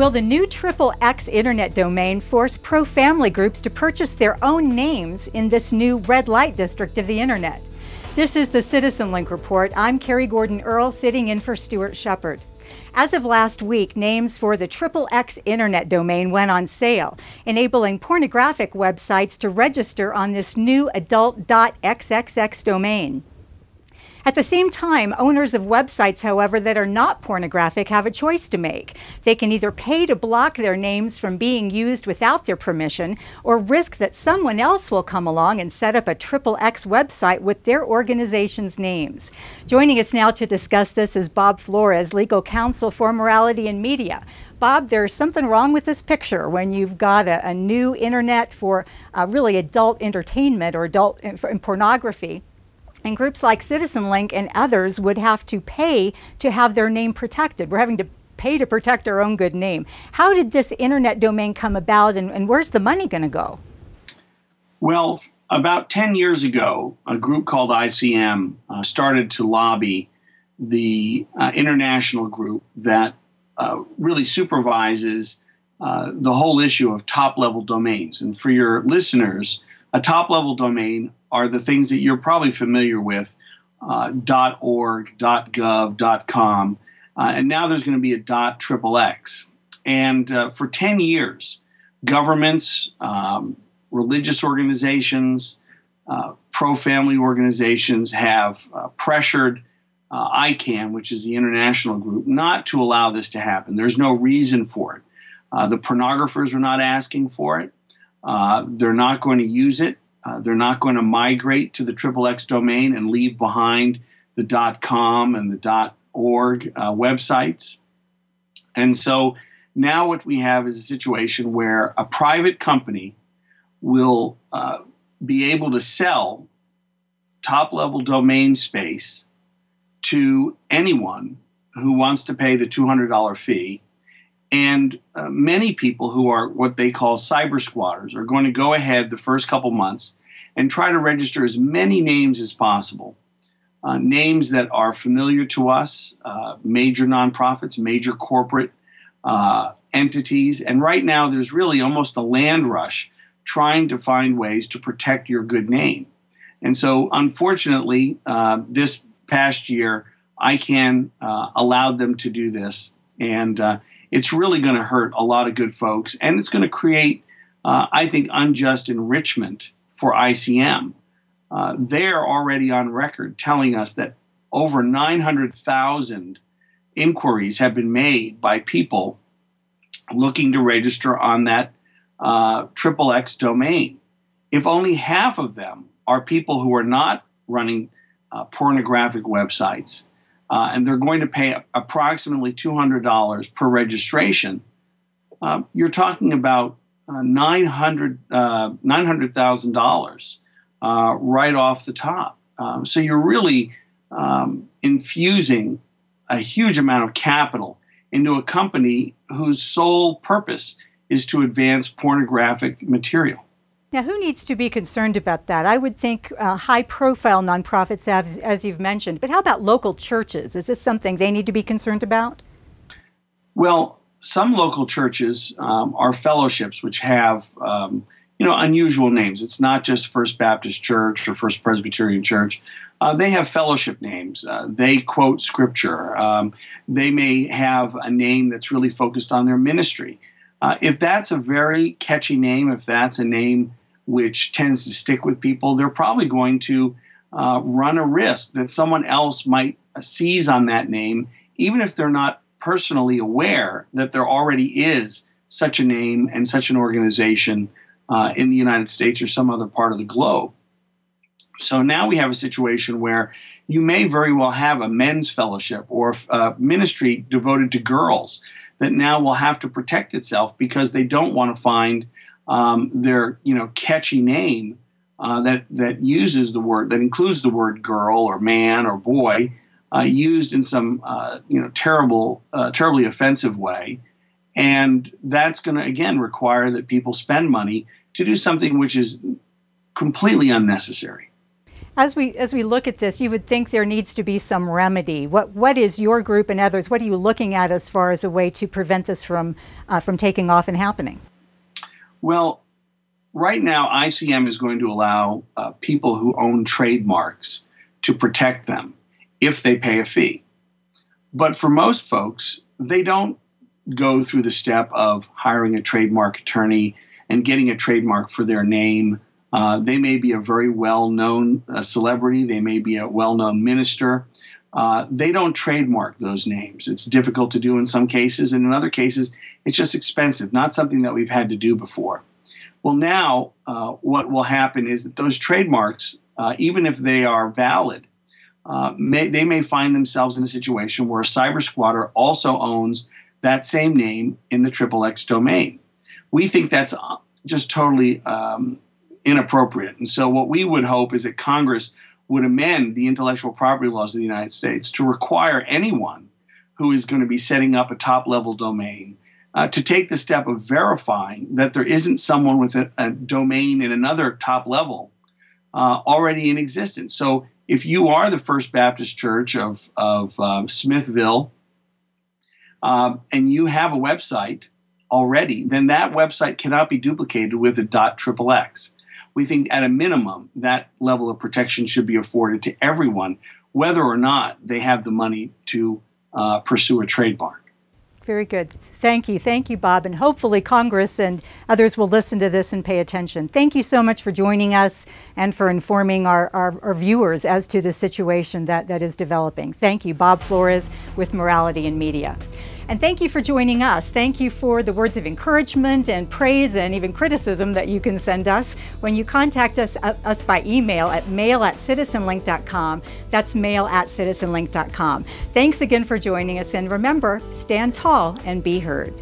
Will the new XXX internet domain force pro-family groups to purchase their own names in this new red light district of the internet? This is the CitizenLink report. I'm Carrie Gordon Earl, sitting in for Stuart Shepard. As of last week, names for the XXX internet domain went on sale, enabling pornographic websites to register on this new adult.xxx domain. At the same time, owners of websites, however, that are not pornographic have a choice to make. They can either pay to block their names from being used without their permission, or risk that someone else will come along and set up a XXX website with their organization's names. Joining us now to discuss this is Bob Flores, legal counsel for Morality in Media. Bob, there's something wrong with this picture when you've got a new internet for really adult entertainment or adult pornography. And groups like CitizenLink and others would have to pay to have their name protected. We're having to pay to protect our own good name. How did this internet domain come about, and where's the money going to go? Well, about 10 years ago, a group called ICM started to lobby the international group that really supervises the whole issue of top-level domains. And for your listeners, a top-level domain are the things that you're probably familiar with, .org, .gov, .com, and now there's going to be a .xxx. And for 10 years, governments, religious organizations, pro-family organizations have pressured ICANN, which is the international group, not to allow this to happen. There's no reason for it. The pornographers are not asking for it. They're not going to use it. They're not going to migrate to the XXX domain and leave behind the .com and the .org websites. And so now what we have is a situation where a private company will be able to sell top-level domain space to anyone who wants to pay the $200 fee. And many people who are what they call cyber squatters are going to go ahead the first couple months and try to register as many names as possible. Names that are familiar to us, major nonprofits, major corporate entities. And right now there's really almost a land rush trying to find ways to protect your good name. And so unfortunately, this past year, ICANN allowed them to do this. And it's really going to hurt a lot of good folks, and it's going to create, I think, unjust enrichment for ICM. They're already on record telling us that over 900,000 inquiries have been made by people looking to register on that XXX domain. If only half of them are people who are not running pornographic websites, and they're going to pay approximately $200 per registration, you're talking about $900,000 right off the top. So you're really infusing a huge amount of capital into a company whose sole purpose is to advance pornographic material. Now, who needs to be concerned about that? I would think high-profile nonprofits, as you've mentioned. But how about local churches? Is this something they need to be concerned about? Well, some local churches are fellowships which have, unusual names. It's not just First Baptist Church or First Presbyterian Church. They have fellowship names. They quote Scripture. They may have a name that's really focused on their ministry. If that's a very catchy name, if that's a name which tends to stick with people, they're probably going to run a risk that someone else might seize on that name, even if they're not personally aware that there already is such a name and such an organization in the United States or some other part of the globe. So now we have a situation where you may very well have a men's fellowship or a ministry devoted to girls that now will have to protect itself because they don't want to find their catchy name that uses the word, that includes the word girl or man or boy, used in some terribly offensive way. And that's going to, again, require that people spend money to do something which is completely unnecessary. As we look at this, you would think there needs to be some remedy. What is your group and others? What are you looking at as far as a way to prevent this from taking off and happening? Well, right now, ICM is going to allow people who own trademarks to protect them if they pay a fee. But for most folks, they don't go through the step of hiring a trademark attorney and getting a trademark for their name. They may be a very well-known celebrity. They may be a well-known minister. They don't trademark those names. It's difficult to do in some cases, and in other cases, it's just expensive, not something that we've had to do before. Well, now what will happen is that those trademarks, even if they are valid, they may find themselves in a situation where a cyber squatter also owns that same name in the XXX domain. We think that's just totally inappropriate. And so what we would hope is that Congress would amend the intellectual property laws of the United States to require anyone who is going to be setting up a top-level domain to take the step of verifying that there isn't someone with a domain in another top level already in existence. So if you are the First Baptist Church of Smithville and you have a website already, then that website cannot be duplicated with a .xxx. We think at a minimum that level of protection should be afforded to everyone, whether or not they have the money to pursue a trademark. Very good. Thank you, Bob. And hopefully Congress and others will listen to this and pay attention. Thank you so much for joining us and for informing our viewers as to the situation that is developing. Thank you, Bob Flores with Morality in Media. And thank you for joining us. Thank you for the words of encouragement and praise and even criticism that you can send us when you contact us by email at mail@citizenlink.com. That's mail@citizenlink.com. Thanks again for joining us, and remember, stand tall and be heard.